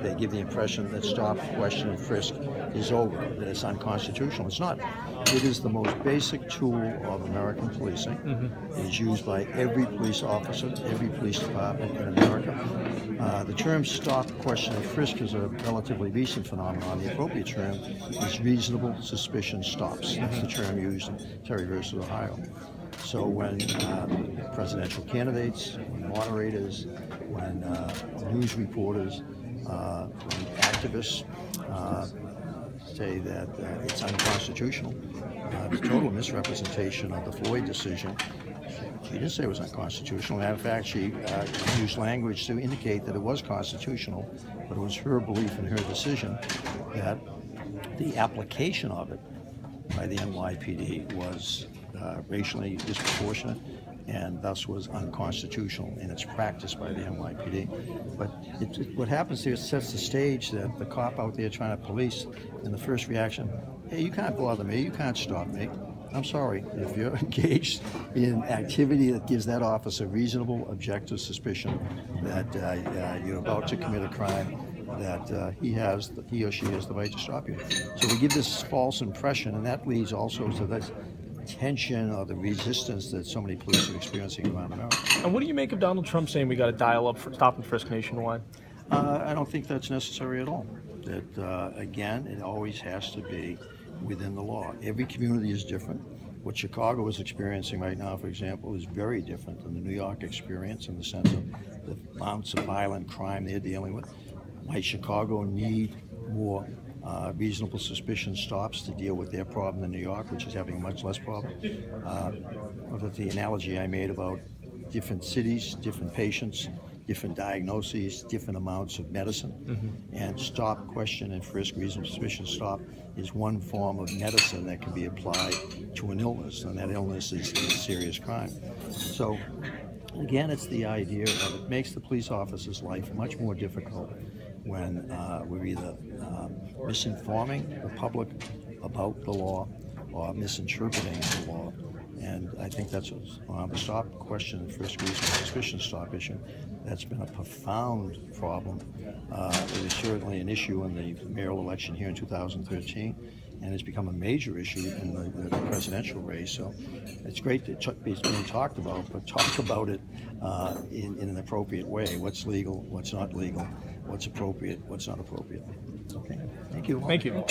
they give the impression that stop, question, and frisk is over, that it's unconstitutional. It's not. It is the most basic tool of American policing. It is used by every police officer, every police department in America. The term stop, question, and frisk is a relatively recent phenomenon. The appropriate term is reasonable suspicion stops. That's the term used in Terry versus Ohio. So when presidential candidates, when moderators, when news reporters, when activists say that it's unconstitutional, the total misrepresentation of the Floyd decision. She didn't say it was unconstitutional. Matter of fact, she used language to indicate that it was constitutional, but it was her belief in her decision that the application of it by the NYPD was racially disproportionate and thus was unconstitutional in its practice by the NYPD. But what happens here, it sets the stage that the cop out there trying to police, and the first reaction, hey, you can't bother me, you can't stop me. I'm sorry, if you're engaged in activity that gives that officer reasonable, objective suspicion that you're about to commit a crime, that he or she has the right to stop you. So we give this false impression, and that leads also to this tension or the resistance that so many police are experiencing around America. And what do you make of Donald Trump saying we got to dial up for stop and frisk nationwide? I don't think that's necessary at all. That, again, it always has to be within the law. Every community is different. What Chicago is experiencing right now, for example, is very different than the New York experience in the sense of the amounts of violent crime they're dealing with. Might Chicago need more reasonable suspicion stops to deal with their problem in New York, which is having a much less problem? The analogy I made about different cities, different patients, different diagnoses, different amounts of medicine, and stop, question, and frisk, reasonable suspicion stop is one form of medicine that can be applied to an illness, and that illness is a serious crime. So again, it's the idea of it makes the police officer's life much more difficult when we're either misinforming the public about the law or misinterpreting the law. And I think that's on the stop, question, and frisk, reasonable suspicion stop issue. That's been a profound problem. It was certainly an issue in the mayoral election here in 2013, and it's become a major issue in the presidential race. So it's great that it's being talked about, but talk about it in an appropriate way. What's legal, what's not legal, what's appropriate, what's not appropriate. Okay, thank you. Thank you.